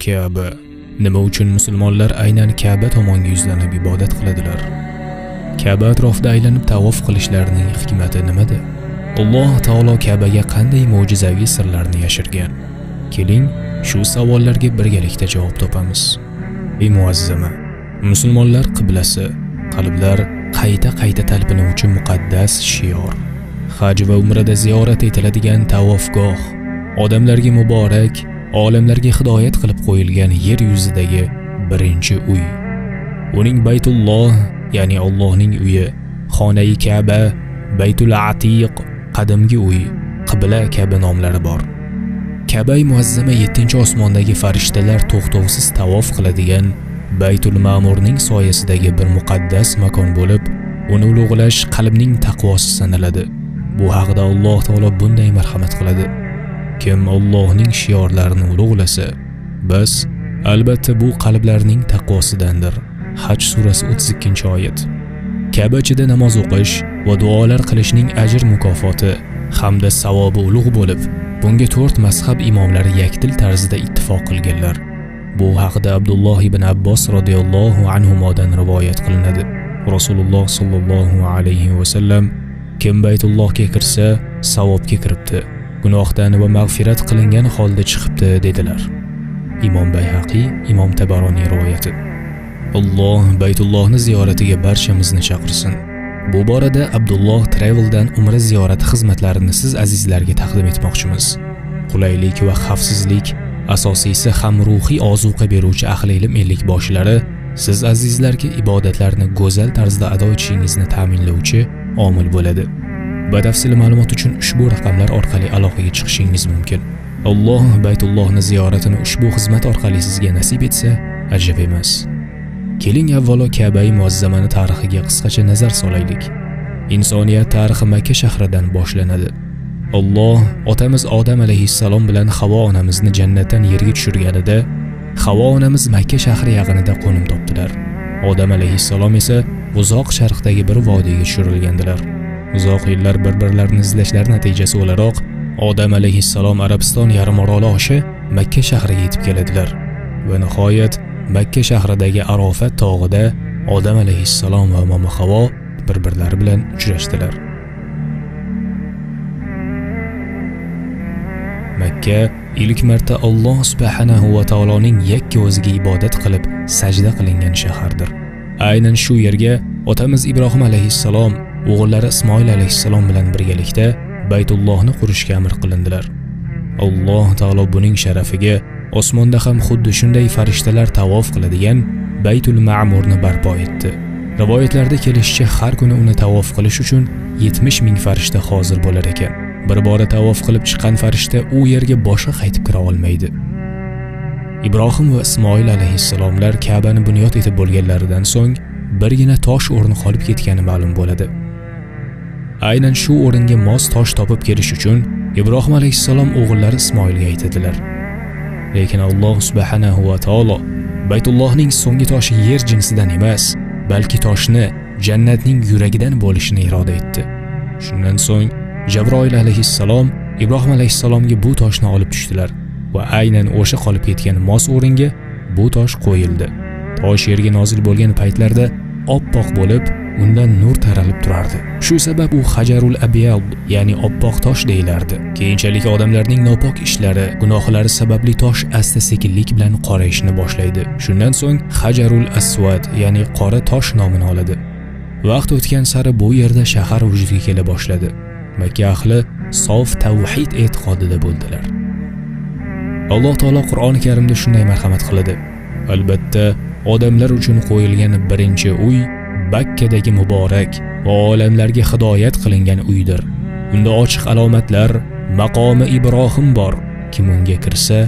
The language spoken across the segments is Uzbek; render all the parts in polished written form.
Ka'ba. Nima uchun musulmonlar aynan Ka'ba tomonga yuzlanib ibodat qiladilar? Ka'ba atrofida aylanib tavof qilishlarining hikmati nimada? Alloh taolo Ka'baga qanday mo'jizaviy sirlarni yashirgan? Keling, shu savollarga birgalikda javob topamiz. Ey muazzama, musulmonlar qiblasi, qalblar qayta talpinuvchi muqaddas shior. Haj va umrada ziyorat etiladigan tavofgoh, odamlarga muborak, olamlarga hidoyat qilib qo'yilgan yer yuzidagi birinchi uy. Uning Baytulloh, ya'ni Allohning uyi, Xonai Ka'ba, Baytul Atiq, qadimgi uy, qibla kabi nomlari bor. Ka'ba muazzama 7-osmondagi farishtalar to'xtovsiz tavof qiladigan Baytul Ma'murning soyasidagi bir muqaddas makon bo'lib, uni ulug'lash qalbning taqvosi sanaladi. Bu haqida Alloh taolo bunday marhamat qiladi: kim Allohning shiorlarini ulug'lasa, bas albatta bu qalblarning taqvosidandir. Haj surasi 32-oyat. Ka'ba ichida namoz o'qish va duolar qilishning ajr mukofoti hamda savobi ulug' bo'lib, bunga 4 mazhab imomlari yakdil tarzda ittifoq qilganlar. Bu haqida Abdulloh ibn Abbos radhiyallohu anhumodan rivoyat qilinadi. Rasululloh sallallohu alayhi va sallam: kim Baytullohga kirsa, savobga kiribdi, gunohdan va mag'firat qilingan holda chiqibdi dedilar. Imom Bayhaqiy, Imom Tabaroniy rivoyati. Alloh Baytullohni ziyoratiga barchamizni chaqirsin. Bu borada Abdulloh Travel'dan umra ziyorati xizmatlarini siz azizlarga taqdim etmoqchimiz. Qulaylik va xavfsizlik, asosiysi ham ruhiy ozuqa beruvchi ahli ilm ellikboshlari siz azizlarga ibodatlarni go'zal tarzda ado etishingizni ta'minlovchi omil bo'ladi. Batafsil ma'lumot uchun ushbu raqamlar orqali aloqaga chiqishingiz mumkin. Alloh Baytullohni ziyoratini ushbu xizmat orqali sizga nasib etsa, ajab emas. Keling avvalo Ka'ba muazzamani tarixiga qisqacha nazar solaylik. Insoniyat tarixi Makka shahridan boshlanadi. Alloh otamiz Odam alayhissalom bilan Havo onamizni jannatdan yerga tushirganida, Havo onamiz Makka shahri yaqinida qo'nim topdilar. Odam alayhissalom esa uzoq sharqdagi bir vodiyga tushirilgandilar. Uzoq yillar bir-birlarini izlashlari natijasi o'laroq Odam alayhissalom Arabiston yarimoroli oshi Makka shahriga yetib keladilar va nihoyat Makka shahridagi Arofat tog'ida Odam alayhissalom va momo Havo bir-birlari bilan uchrashdilar. Makka ilk marta Alloh subhanahu va taoloning yakka o'ziga ibodat qilib sajda qilingan shahardir. Aynan shu yerga otamiz Ibrohim alayhissalom o'g'illari Ismoil alayhissalom bilan birgalikda Baytullohni qurishga amr qilindilar. Alloh taolo buning sharafiga osmonda ham xuddi shunday farishtalar tavof qiladigan Baytul Ma'murni barpo etdi. Rivoyatlarda kelishicha, har kuni uni tavof qilish uchun 70 ming farishta hozir bo'lar ekan. Bir bora tavof qilib chiqqan farishta u yerga boshqa qaytib kira olmaydi. Ibrohim va Ismoil alayhissalomlar Ka'bani bunyod etib bo'lganlaridan so'ng birgina tosh o'rni qolib ketgani ma'lum bo'ladi. Aynan shu o'ringa mos tosh topib kelish uchun Ibrohim alayhissalom o'g'illari Ismoilga aytadilar. Lekin Alloh subhanahu va taolo Baytullohning so'nggi toshi yer jinsidan emas, balki toshni jannatning yuragidan bo'lishini iroda etdi. Shundan so'ng Jabroil alayhissalom Ibrohim alayhissalomga bu toshni olib tushdilar va aynan o'sha qolib ketgan mos o'ringa bu tosh qo'yildi. Tosh yerga nozil bo'lgan paytlarda oppoq bo'lib, undan nur taralib turardi. Shu sabab u Hajarul Abyad, ya'ni oppoq tosh deyilardi. Keyinchalik odamlarning nopok ishlari, gunohlari sababli tosh asta-sekinlik bilan qorayishni boshlaydi. Shundan so'ng Hajarul Aswad, ya'ni qora tosh nomini oladi. Vaqt o'tgan sari bu yerda shahar vujudga kela boshladi. Makka ahli sof tavhid e'tiqodida bo'ldilar. Alloh taolo Qur'oni Karimda shunday marhamat qiladi: albatta, odamlar uchun qo'yilgan birinchi uy Bakkadagi muborak va olamlarga hidoyat qilingan uydir. Unda ochiq alomatlar, maqomi Ibrohim bor. Kim unga kirsa,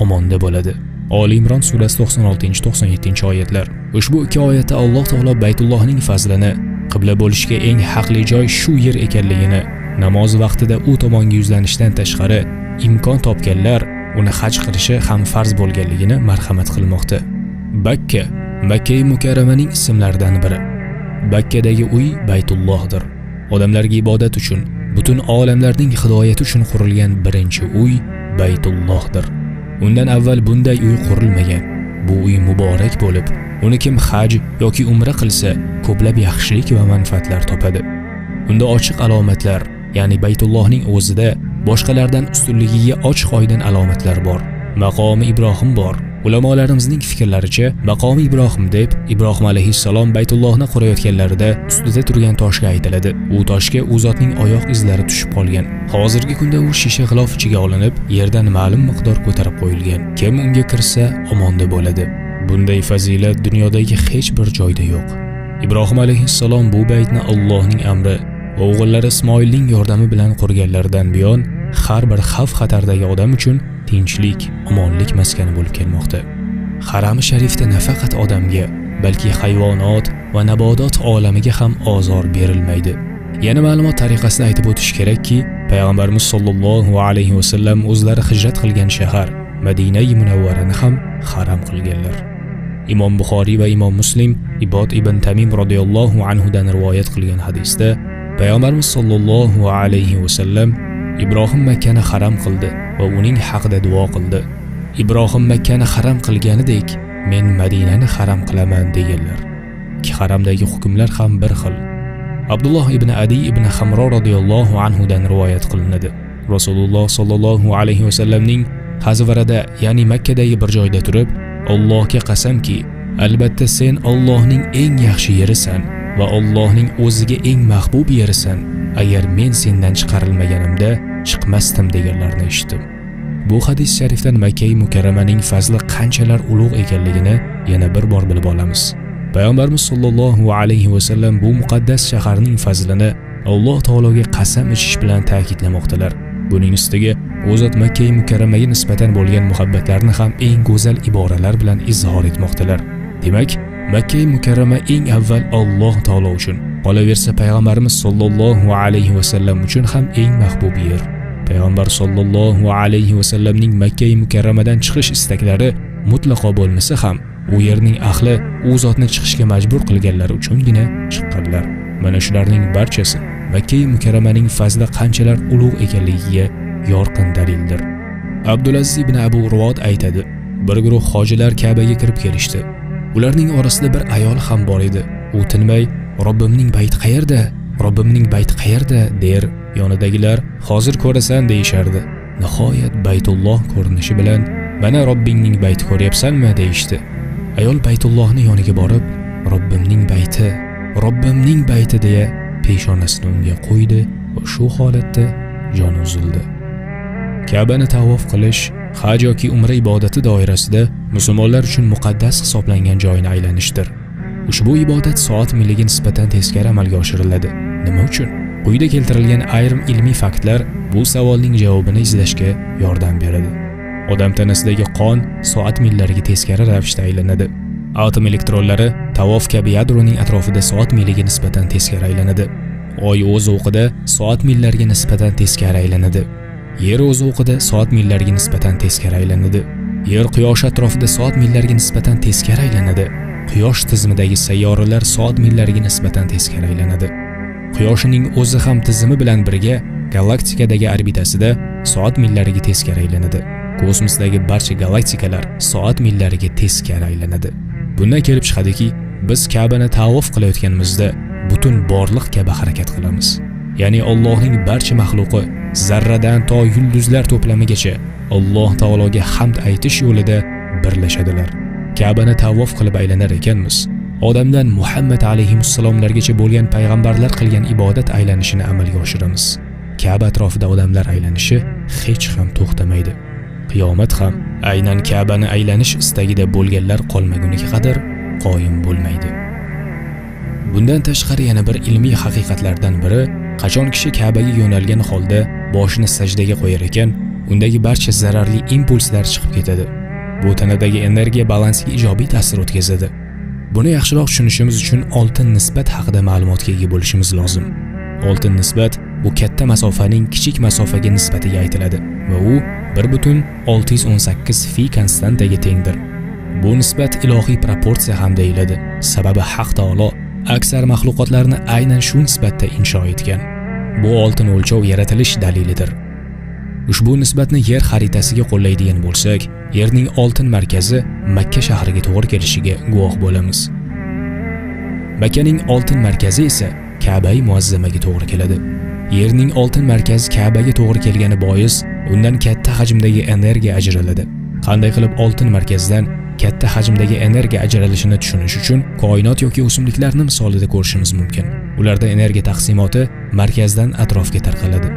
omonda bo'ladi. Oli Imron surasi 96-97-oyatlar. Ushbu ikki oyatda Alloh taolo Baytullohning fazlini, qibla bo'lishga eng haqli joy shu yer ekanligini, namoz vaqtida u tomonga yuzlanishdan tashqari imkon topganlar uni haj qilishi ham farz bo'lganligini marhamat qilmoqda. Bakka, Makka-i Mukarramaning ismlaridan biri. Bakkadagi uy Baytullohdir. Odamlarga ibodat uchun, butun olamlarning hidoyati uchun qurilgan birinchi uy Baytullohdir. Undan avval bunday uy qurilmagan. Bu uy muborak bo'lib, uni kim haj yoki umra qilsa, ko'plab yaxshilik va manfaatlar topadi. Unda ochiq alomatlar, ya'ni Baytullohning o'zida boshqalardan ustunligiga ochiq-oydin alomatlar bor. Maqomi Ibrohim bor. Ulamolarimizning fikrlaricha, maqomi Ibrohim deb Ibrohim alayhissalom Baytullohni qurayotganlarida ustida turgan toshga aytiladi. U toshga u zotning oyoq izlari tushib qolgan. Hozirgi kunda u shisha g'ilof ichiga olinib, yerdan ma'lum miqdor ko'tarib qo'yilgan. Kim unga kirsa, omonda bo'ladi. Bunday fazilat dunyodagi hech bir joyda yo'q. Ibrohim alayhissalom bu baytni Allohning amri va o'g'illari Ismoilning yordami bilan qurganlaridan buyon har bir xavf-xatardagi odam uchun tinchlik, omonlik maskani bo'lib kelmoqda. Haram-i sharifda nafaqat odamga, balki hayvonot va nabotot olamiga ham ozor berilmaydi. Yana ma'lumot tariqasida aytib o'tish kerakki, payg'ambarimiz sollallohu alayhi va sallam o'zlari hijrat qilgan shahar Madina-i Munawvarani ham haram qilganlar. Imom Buxoriy va Imom Muslim Ibod ibn Tamim radhiyallohu anhu dan rivoyat qilgan hadisda payg'ambarimiz sollallohu alayhi va sallam Ibrohim Makkani haram qildi va uning haqida duo qildi. Ibrohim Makkani haram qilganidek, men Madinani haram qilaman deganlar. Ki haramdagi hukmlar ham bir xil. Abdulloh ibn Adi ibn Hamro radhiyallohu anhu dan rivoyat qilinadi. Rasululloh sollallohu alayhi va sallamning Hazvarada, ya'ni Makkadagi bir joyda turib, Allohga qasamki, albatta sen Allohning eng yaxshi yerisan va Allohning o'ziga eng mahbub yerisan. Agar men sendan chiqarilmaganimda chiqmasdim deganlarni eshitdim. Bu hadis sharifdan Makka-i Mukarramaning fazli qanchalar ulug' ekanligini yana bir bor bilib olamiz. Payg'ambarimiz sollallohu alayhi va sallam bu muqaddas shaharning fazlini Alloh taologa qasam ichish bilan ta'kidlamoqdalar. Buning ustiga u zot Makka-i Mukarramaga nisbatan bo'lgan muhabbatlarini ham eng go'zal iboralar bilan izhor etmoqdalar. Demak, Makka-i Mukarrama eng avval Alloh taolo uchun, qolaversa payg'ambarimiz sollallohu alayhi va sallam uchun ham eng mahbub yer. Payg'ambar sollallohu alayhi va sallamning Makka-i Mukarramadan chiqish istaklari mutlaqo bo'lmasa ham, u yerning ahli u zotni chiqishga majbur qilganlari uchungina chiqqanlar. Mana shularning barchasi Makka-i Mukarramaning fazli qanchalar ulug' ekanligiga yorqin dalildir. Abdulaziz ibn Abu Ruvod aytadi: bir guruh hojilar Ka'baga kirib kelishdi. Ularning orasida bir ayol ham bor edi. U tinmay, "Robbimning bayti qayerda? Robbimning bayti qayerda?" der. Yonidagilar "Hozir ko'rasan" deyishardi. Nihoyat Baytulloh ko'rinishi bilan "Mana Robbingning bayti ko'ryapsanmi?" deyishdi. Ayol Baytullohning yoniga borib, "Robbimning bayti, Robbimning bayti" deya peshonasini unga qo'ydi va shu holatda joni uzildi. Ka'bani tavof qilish haj yoki umra ibodati doirasida musulmonlar uchun muqaddas hisoblangan joyni aylanishdir. Ushbu ibodat soat milliga nisbatan teskari amalga oshiriladi. Nima uchun? Quyida keltirilgan ayrim ilmiy faktlar bu savolning javobini izlashga yordam beradi. Odam tanasidagi qon soat millariga teskari ravishda aylanadi. Atom elektronlari tavof kabi yadroning atrofida soat milliga nisbatan teskari aylanadi. Oy o'z o'qida soat millariga nisbatan teskari aylanadi. Yer o'z o'qida soat millariga nisbatan teskari aylanadi. Yer quyosh atrofida soat millariga nisbatan teskari aylanadi. Quyosh tizimidagi sayyoralar soat millariga nisbatan teskari aylanadi. Quyoshning o'zi ham tizimi bilan birga galaktikadagi orbitasida soat millariga teskari aylanadi. Kosmosdagi barcha galaktikalar soat millariga teskari aylanadi. Bundan kelib chiqadiki, biz Ka'bani tavof qilayotganimizda butun borliq kabi harakat qilamiz. Ya'ni Allohning barcha maxluqi zarradan to yulduzlar to'plamigacha Alloh taologa hamd aytish yo'lida birlashadilar. Ka'bani tavof qilib aylanar ekanmiz. Odamdan Muhammad alayhissalomlargacha bo'lgan payg'ambarlar qilgan ibodat aylanishini amalga oshiramiz. Ka'ba atrofida odamlar aylanishi hech ham to'xtamaydi. Qiyomat ham aynan Ka'bani aylanish istagida bo'lganlar qolmaguniga qadar qoyim bo'lmaydi. Bundan tashqari yana bir ilmiy haqiqatlardan biri, qachon kishi Ka'baga yo'nalgan holda boshini sajdaga qo'yar ekan, undagi barcha zararli impulslar chiqib ketadi. Bu tanadagi energiya balansiga ijobiy ta'sir o'tkazadi. Buni yaxshiroq tushunishimiz uchun oltin nisbat haqida ma'lumotga ega bo'lishimiz lozim. Oltin nisbat bu katta masofaning kichik masofaga nisbatiga aytiladi va u 1.618 fi konstantaga tengdir. Bu nisbat ilohiy proporsiya ham deyiladi. Sababi Haq taolo aksar Ushbu nisbatni yer xaritasiga qo'llaydigan bo'lsak, yerning oltin markazi Makka shahriga to'g'ri kelishiga guvoh bo'lamiz. Makkaning oltin markazi esa Ka'ba-i Muazzamaga to'g'ri keladi. Yerning oltin markazi Ka'baga to'g'ri kelgani bois, undan katta hajmdagi energiya ajraladi. Qanday qilib oltin markazdan katta hajmdagi energiya ajralishini tushunish uchun koinot yoki o'simliklarni misolida ko'rishimiz mumkin. Ularda energiya taqsimoti markazdan atrofga tarqaladi.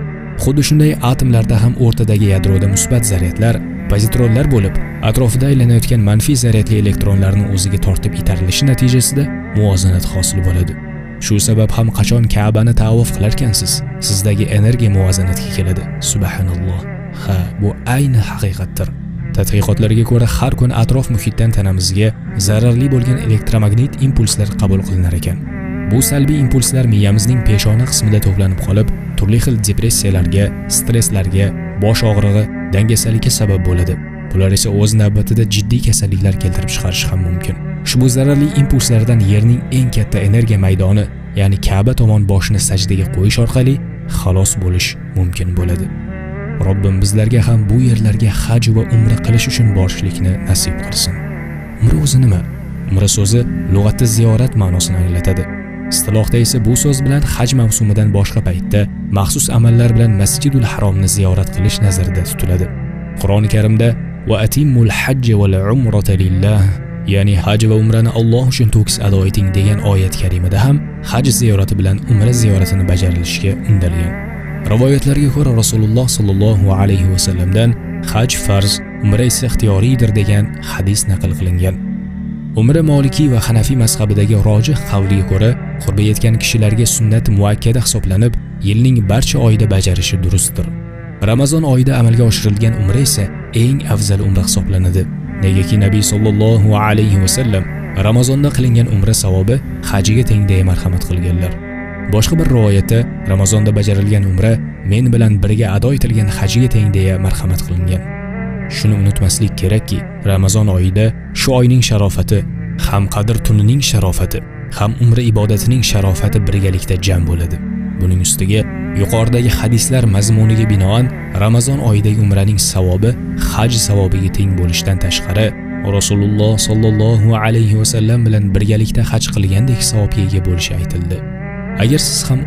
Xuddi shunday atomlarda ham o'rtadagi yadroda musbat zaryadlar, pozitronlar bo'lib, atrofida aylanayotgan manfiy zaryadli elektronlarni o'ziga tortib itarilishi natijasida muvozanat hosil bo'ladi. Shu sabab ham qachon Ka'bani tavof qilarkansiz, sizdagi energiya muvozanatga keladi. Subhanalloh. Ha, bu ayni haqiqatdir. Tadqiqotlarga ko'ra, har kun atrof muhitdan tanamizga zararli bo'lgan elektromagnit impulslar qabul qilinar ekan. Bu salbiy impulslar miyamizning peshona qismida to'planib qolib, turli xil depressiyalarga, stresslarga, bosh og'rig'i, dangasalikka sabab bo'ladi. Bular esa o'z navbatida jiddiy kasalliklar keltirib chiqarishi ham mumkin. Ushbu zararli impulslardan yerning eng katta energiya maydoni, ya'ni Ka'ba tomon boshni sajdaga qo'yish orqali xalos bo'lish mumkin bo'ladi. Robbim bizlarga ham bu yerlarga haj va umra qilish uchun borishlikni nasib qilsin. Umra o'zi nima? Umra so'zi lug'atda ziyorat ma'nosini anglatadi. Istilohda esa bu so'z bilan haj mavsumidan boshqa paytda maxsus amallar bilan Masjidul Haromni ziyorat qilish nazarda tutiladi. Qur'oni Karimda va atimmul hajja val umrata lillah, ya'ni haj va umrani Alloh uchun to'kis ado eting degan oyat karimada ham haj ziyorati bilan umra ziyoratini bajarilishga undalgan. Rivoyatlarga ko'ra Rasululloh sallallohu alayhi va sallamdan haj farz, umra esa ixtiyoriydir degan hadis naql qilingan. Umra Maliki va Hanafi mazhabidagi rojih qavliga ko'ra, qurbi yetgan kishilarga sunnat muakkada hisoblanib, yilning barcha oyida bajarishi durustdir. Ramazon oyida amalga oshirilgan umra esa eng afzal umra hisoblanadi. Negaki Nabiy sallallohu alayhi va sallam Ramazonda qilingan umra savobi hajiga teng deya marhamat qilganlar. Boshqa bir rivoyatda Ramazonda bajarilgan umra men bilan birga ado etilgan hajiga teng deya marhamat qilingan. Shuni unutmaslik kerakki, Ramazon oyida shu oyning sharofati, ham Qadr tunining sharofati, ham umra ibodatining sharofati birgalikda jam bo'ladi. Buning ustiga yuqoridagi hadislar mazmuniga binoan Ramazon oyidagi umraning savobi haj savobiga teng bo'lishdan tashqari, Rasululloh sallallohu alayhi va sallam bilan birgalikda haj qilgandek savobga ega bo'lishi aytildi. Agar siz ham